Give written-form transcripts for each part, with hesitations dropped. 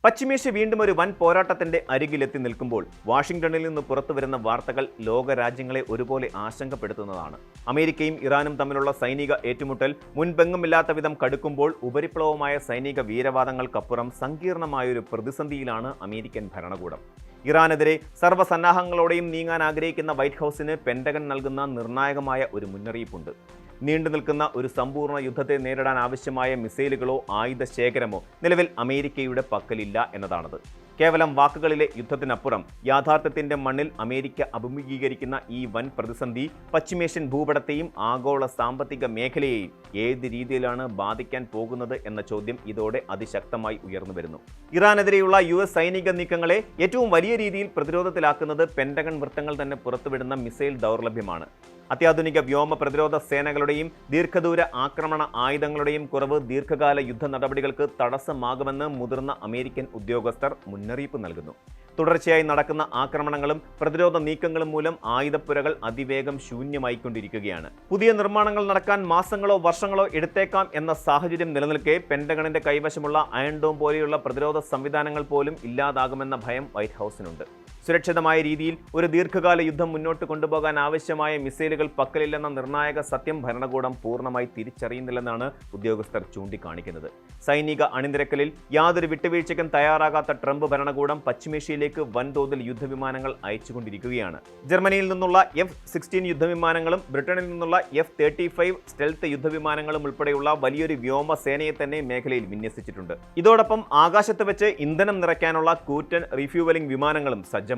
പശ്ചിമേഷ്യ വീണ്ടും ഒരു വൻ പോരാട്ടത്തിന്റെ അരികിലെത്തി നിൽക്കുമ്പോൾ വാഷിംഗ്ടണിൽ നിന്ന് പുറത്തുവരുന്ന വാർത്തകൾ ലോകരാജ്യങ്ങളെ ഒരുപോലെ ആശങ്കപ്പെടുത്തുന്നതാണ്. അമേരിക്കയും ഇറാനും തമ്മിലുള്ള സൈനിക ഏറ്റുമുട്ടൽ മുൻപെങ്ങുമില്ലാത്ത വിധം കടുക്കുമ്പോൾ ഉപരിപ്ലവമായ സൈനിക വീരവാദങ്ങൾക്കപ്പുറം സങ്കീർണമായൊരു പ്രതിസന്ധിയിലാണ് അമേരിക്കൻ ഭരണകൂടം. ഇറാനെതിരെ സർവ്വസന്നാഹങ്ങളോടെയും നീങ്ങാൻ ആഗ്രഹിക്കുന്ന വൈറ്റ് ഹൗസിന് പെന്റഗൺ നൽകുന്ന നിർണായകമായ ഒരു മുന്നറിയിപ്പുണ്ട്. നീണ്ടു നിൽക്കുന്ന ഒരു സമ്പൂർണ്ണ യുദ്ധത്തെ നേരിടാൻ ആവശ്യമായ മിസൈലുകളോ ആയുധ ശേഖരമോ നിലവിൽ അമേരിക്കയുടെ പക്കലില്ല എന്നതാണത്. കേവലം വാക്കുകളിലെ യുദ്ധത്തിനപ്പുറം യാഥാർത്ഥ്യത്തിന്റെ മണ്ണിൽ അമേരിക്ക അഭിമുഖീകരിക്കുന്ന ഈ വൻ പ്രതിസന്ധി പശ്ചിമേഷ്യൻ ഭൂപടത്തെയും ആഗോള സാമ്പത്തിക മേഖലയെയും ഏത് രീതിയിലാണ് ബാധിക്കാൻ പോകുന്നത് എന്ന ചോദ്യം ഇതോടെ അതിശക്തമായി ഉയർന്നു വരുന്നു. ഇറാനെതിരെയുള്ള US സൈനിക നീക്കങ്ങളെ ഏറ്റവും വലിയ രീതിയിൽ പ്രതിരോധത്തിലാക്കുന്നത് പെന്റഗൺ വൃത്തങ്ങൾ തന്നെ പുറത്തുവിടുന്ന മിസൈൽ ദൗർലഭ്യമാണ്. അത്യാധുനിക വ്യോമ പ്രതിരോധ സേനകളുടെയും ദീർഘദൂര ആക്രമണ ആയുധങ്ങളുടെയും കുറവ് ദീർഘകാല യുദ്ധ നടപടികൾക്ക് തടസ്സമാകുമെന്ന് മുതിർന്ന അമേരിക്കൻ ഉദ്യോഗസ്ഥർ മുന്നറിയിപ്പ് നൽകുന്നു. തുടർച്ചയായി നടക്കുന്ന ആക്രമണങ്ങളും പ്രതിരോധ നീക്കങ്ങളും മൂലം ആയുധപ്പുരകൾ അതിവേഗം ശൂന്യമായിക്കൊണ്ടിരിക്കുകയാണ്. പുതിയ നിർമ്മാണങ്ങൾ നടക്കാൻ മാസങ്ങളോ വർഷങ്ങളോ എടുത്തേക്കാം എന്ന സാഹചര്യം നിലനിൽക്കെ പെന്റഗണിന്റെ കൈവശമുള്ള അയൺ ഡോം പോലെയുള്ള പ്രതിരോധ സംവിധാനങ്ങൾ പോലും ഇല്ലാതാകുമെന്ന ഭയം വൈറ്റ് ഹൗസിനുണ്ട്. സുരക്ഷിതമായ രീതിയിൽ ഒരു ദീർഘകാല യുദ്ധം മുന്നോട്ട് കൊണ്ടുപോകാൻ ആവശ്യമായ മിസൈലുകൾ പക്കലില്ലെന്ന നിർണായക സത്യം ഭരണകൂടം പൂർണ്ണമായി തിരിച്ചറിയുന്നില്ലെന്നാണ് ഉദ്യോഗസ്ഥർ ചൂണ്ടിക്കാണിക്കുന്നത്. സൈനിക അണിനിരക്കലിൽ യാതൊരു വിട്ടുവീഴ്ചയ്ക്കും തയ്യാറാകാത്ത ട്രംപ് ഭരണകൂടം പശ്ചിമേഷ്യയിലേക്ക് വൻതോതിൽ യുദ്ധവിമാനങ്ങൾ അയച്ചുകൊണ്ടിരിക്കുകയാണ്. ജർമ്മനിയിൽ നിന്നുള്ള F-16 യുദ്ധവിമാനങ്ങളും ബ്രിട്ടനിൽ നിന്നുള്ള F-35 സ്റ്റെൽത്ത് യുദ്ധവിമാനങ്ങളും ഉൾപ്പെടെയുള്ള വലിയൊരു വ്യോമസേനയെ തന്നെ മേഖലയിൽ വിന്യസിച്ചിട്ടുണ്ട്. ഇതോടൊപ്പം ആകാശത്ത് വെച്ച് ഇന്ധനം നിറയ്ക്കാനുള്ള കൂറ്റൻ റീഫ്യൂവലിംഗ് വിമാനങ്ങളും സജ്ജമാണ്.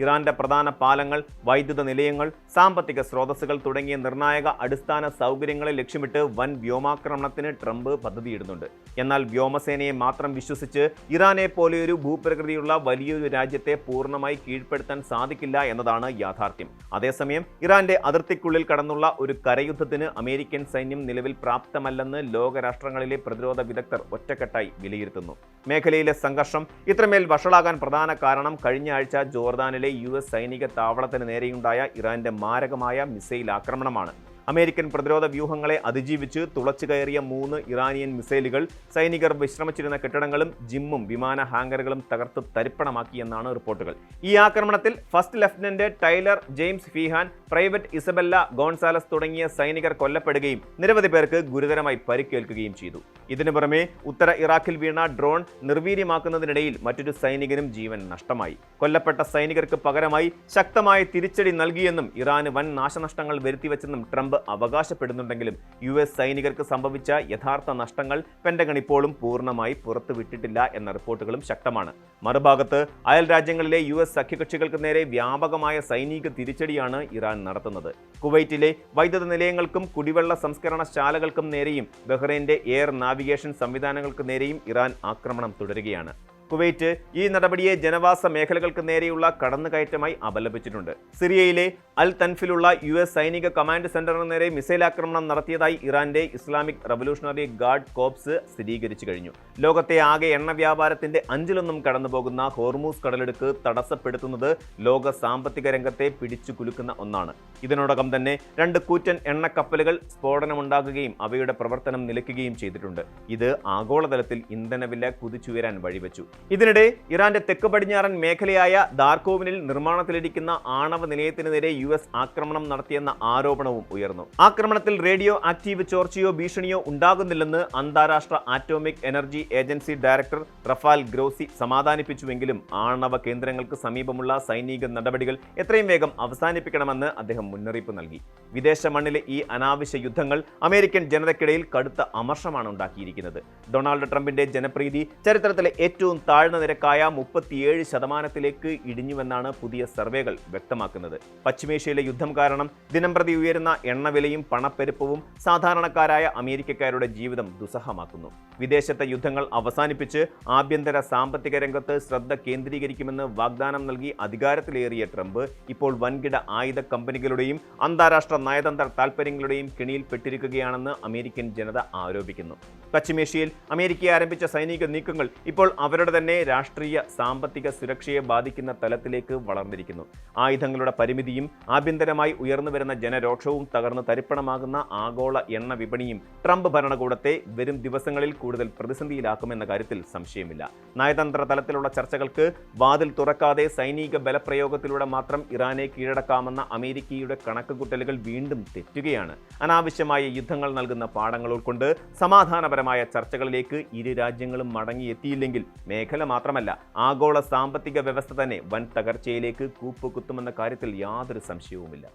ഇറാന്റെ പ്രധാന പാലങ്ങൾ, വൈദ്യുത നിലയങ്ങൾ, സാമ്പത്തിക സ്രോതസ്സുകൾ തുടങ്ങിയ നിർണായക അടിസ്ഥാന സൗകര്യങ്ങളെ ലക്ഷ്യമിട്ട് വൻ വ്യോമാക്രമണത്തിന് ട്രംപ് പദ്ധതിയിടുന്നുണ്ട്. എന്നാൽ വ്യോമസേനയെ മാത്രം വിശ്വസിച്ച് ഇറാനെ പോലെയൊരു ഭൂപ്രകൃതിയുള്ള വലിയൊരു രാജ്യത്തെ പൂർണ്ണമായി കീഴ്പ്പെടുത്താൻ സാധിക്കില്ല എന്നതാണ് യാഥാർത്ഥ്യം. അതേസമയം ഇറാന്റെ അതിർത്തിക്കുള്ളിൽ കടന്നുള്ള ഒരു കരയുദ്ധത്തിന് അമേരിക്കൻ സൈന്യം നിലവിൽ പ്രാപ്തമല്ലെന്ന് ലോകരാഷ്ട്രങ്ങളിലെ പ്രതിരോധ വിദഗ്ധർ ഒറ്റക്കെട്ടായി വിലയിരുത്തുന്നു. മേഖലയിലെ സംഘർഷം ഇത്രമേൽ വഷളാകാൻ പ്രധാന കാരണം കഴിഞ്ഞ ആഴ്ച ജോർദാനിലെ US സൈനിക താവളത്തിന് നേരെയുണ്ടായ ഇറാന്റെ മാരകമായ മിസൈൽ ആക്രമണമാണ്. അമേരിക്കൻ പ്രതിരോധ വ്യൂഹങ്ങളെ അതിജീവിച്ച് തുളച്ചു കയറിയ 3 ഇറാനിയൻ മിസൈലുകൾ സൈനികർ വിശ്രമിച്ചിരുന്ന കെട്ടിടങ്ങളും ജിമ്മും വിമാന ഹാങ്കറുകളും തകർത്ത് തരിപ്പണമാക്കിയെന്നാണ് റിപ്പോർട്ടുകൾ. ഈ ആക്രമണത്തിൽ first lieutenant Tyler James Feehan, private Isabella Gonzalez തുടങ്ങിയ സൈനികർ കൊല്ലപ്പെടുകയും നിരവധി പേർക്ക് ഗുരുതരമായി പരിക്കേൽക്കുകയും ചെയ്തു. ഇതിനു പുറമെ ഉത്തര ഇറാഖിൽ വീണ ഡ്രോൺ നിർവീര്യമാക്കുന്നതിനിടയിൽ മറ്റൊരു സൈനികനും ജീവൻ നഷ്ടമായി. കൊല്ലപ്പെട്ട സൈനികർക്ക് പകരമായി ശക്തമായ തിരിച്ചടി നൽകിയെന്നും ഇറാന് വൻ നാശനഷ്ടങ്ങൾ വരുത്തിവെച്ചെന്നും ട്രംപ് അവകാശപ്പെടുന്നുണ്ടെങ്കിലും US സൈനികർക്ക് സംഭവിച്ച യഥാർത്ഥ നഷ്ടങ്ങൾ പെന്റഗൺ ഇപ്പോഴും പൂർണ്ണമായി പുറത്തുവിട്ടിട്ടില്ല എന്ന റിപ്പോർട്ടുകളും ശക്തമാണ്. മറുഭാഗത്ത് അയൽ രാജ്യങ്ങളിലെ US സഖ്യകക്ഷികൾക്ക് നേരെ വ്യാപകമായ സൈനിക തിരിച്ചടിയാണ് ഇറാൻ നടത്തുന്നത്. കുവൈറ്റിലെ വൈദ്യുത നിലയങ്ങൾക്കും കുടിവെള്ള സംസ്കരണശാലകൾക്കും നേരെയും ബഹ്റൈന്റെ എയർ നാവിഗേഷൻ സംവിധാനങ്ങൾക്ക് നേരെയും ഇറാൻ ആക്രമണം തുടരുകയാണ്. കുവൈറ്റ് ഈ നടപടിയെ ജനവാസ മേഖലകൾക്ക് നേരെയുള്ള കടന്നുകയറ്റമായി അപലപിച്ചിട്ടുണ്ട്. സിറിയയിലെ അൽ തൻഫിലുള്ള US സൈനിക കമാൻഡ് സെന്ററിന് നേരെ മിസൈൽ ആക്രമണം നടത്തിയതായി ഇറാന്റെ ഇസ്ലാമിക് റവല്യൂഷണറി ഗാർഡ് കോപ്സ് സ്ഥിരീകരിച്ചു കഴിഞ്ഞു. ലോകത്തെ ആകെ എണ്ണ വ്യാപാരത്തിന്റെ 1/5 കടന്നുപോകുന്ന ഹോർമൂസ് കടലിടുക്ക് തടസ്സപ്പെടുത്തുന്നത് ലോക സാമ്പത്തിക രംഗത്തെ പിടിച്ചു കുലുക്കുന്ന ഒന്നാണ്. ഇതിനോടകം തന്നെ 2 കൂറ്റൻ എണ്ണക്കപ്പലുകൾ സ്ഫോടനമുണ്ടാകുകയും അവയുടെ പ്രവർത്തനം നിലയ്ക്കുകയും ചെയ്തിട്ടുണ്ട്. ഇത് ആഗോളതലത്തിൽ ഇന്ധനവില കുതിച്ചുയരാൻ വഴിവെച്ചു. ഇതിനിടെ ഇറാന്റെ തെക്ക് പടിഞ്ഞാറൻ മേഖലയായ ദാർഖോവിനിൽ നിർമ്മാണത്തിലിരിക്കുന്ന ആണവ നിലയത്തിന് നേരെ US ആക്രമണം നടത്തിയെന്ന ആരോപണവും ഉയർന്നു. ആക്രമണത്തിൽ റേഡിയോ ആക്റ്റീവ് ചോർച്ചയോ ഭീഷണിയോ ഉണ്ടാകുന്നില്ലെന്ന് അന്താരാഷ്ട്ര atomic energy agency director Rafael Grossi സമാധാനിപ്പിച്ചുവെങ്കിലും ആണവ കേന്ദ്രങ്ങൾക്ക് സമീപമുള്ള സൈനിക നടപടികൾ എത്രയും വേഗം അവസാനിപ്പിക്കണമെന്ന് അദ്ദേഹം മുന്നറിയിപ്പ് നൽകി. വിദേശ മണ്ണിലെ ഈ അനാവശ്യ യുദ്ധങ്ങൾ അമേരിക്കൻ ജനതയ്ക്കിടയിൽ കടുത്ത അമർഷമാണ് ഉണ്ടാക്കിയിരിക്കുന്നത്. ഡൊണാൾഡ് ട്രംപിന്റെ ജനപ്രീതി ചരിത്രത്തിലെ ഏറ്റവും താഴ്ന്ന നിരക്കായ 37% ഇടിഞ്ഞുവെന്നാണ് പുതിയ സർവേകൾ വ്യക്തമാക്കുന്നത്. പശ്ചിമേഷ്യയിലെ യുദ്ധം കാരണം ദിനംപ്രതി ഉയരുന്ന എണ്ണവിലയും പണപ്പെരുപ്പവും സാധാരണക്കാരായ അമേരിക്കക്കാരുടെ ജീവിതം ദുസ്സഹമാക്കുന്നു. വിദേശത്തെ യുദ്ധങ്ങൾ അവസാനിപ്പിച്ച് ആഭ്യന്തര സാമ്പത്തിക രംഗത്ത് ശ്രദ്ധ കേന്ദ്രീകരിക്കുമെന്ന് വാഗ്ദാനം നൽകി അധികാരത്തിലേറിയ ട്രംപ് ഇപ്പോൾ വൻകിട ആയുധ കമ്പനികളുടെയും അന്താരാഷ്ട്ര നയതന്ത്ര താൽപര്യങ്ങളുടെയും കെണിയിൽപ്പെട്ടിരിക്കുകയാണെന്ന് അമേരിക്കൻ ജനത ആരോപിക്കുന്നു. പശ്ചിമേഷ്യയിൽ അമേരിക്ക ആരംഭിച്ച സൈനിക നീക്കങ്ങൾ ഇപ്പോൾ അവരുടെ തന്നെ രാഷ്ട്രീയ സാമ്പത്തിക സുരക്ഷയെ ബാധിക്കുന്ന തലത്തിലേക്ക് വളർന്നിരിക്കുന്നു. ആയുധങ്ങളുടെ പരിമിതിയും ആഭ്യന്തരമായി ഉയർന്നുവരുന്ന ജനരോക്ഷവും തകർന്ന് തരിപ്പണമാകുന്ന ആഗോള എണ്ണ വിപണിയും ട്രംപ് ഭരണകൂടത്തെ വരും ദിവസങ്ങളിൽ കൂടുതൽ പ്രതിസന്ധിയിലാക്കുമെന്ന കാര്യത്തിൽ സംശയമില്ല. നയതന്ത്ര തലത്തിലുള്ള ചർച്ചകൾക്ക് വാതിൽ തുറക്കാതെ സൈനിക ബലപ്രയോഗത്തിലൂടെ മാത്രം ഇറാനെ കീഴടക്കാമെന്ന അമേരിക്കയുടെ കണക്കുകൂട്ടലുകൾ വീണ്ടും തെറ്റുകയാണ്. അനാവശ്യമായ യുദ്ധങ്ങൾ നൽകുന്ന പാഠങ്ങൾ ഉൾക്കൊണ്ട് സമാധാനപരമായ ചർച്ചകളിലേക്ക് ഇരു രാജ്യങ്ങളും മടങ്ങിയെത്തിയില്ലെങ്കിൽ മേഖല മാത്രമല്ല, ആഗോള സാമ്പത്തിക വ്യവസ്ഥ തന്നെ വൻ തകർച്ചയിലേക്ക് കൂപ്പുകുത്തുമെന്ന കാര്യത്തിൽ യാതൊരു സംശയവുമില്ല.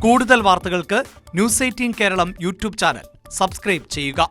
കൂടുതൽ വാർത്തകൾക്ക് news 18 Keralam YouTube channel subscribe ചെയ്യുക.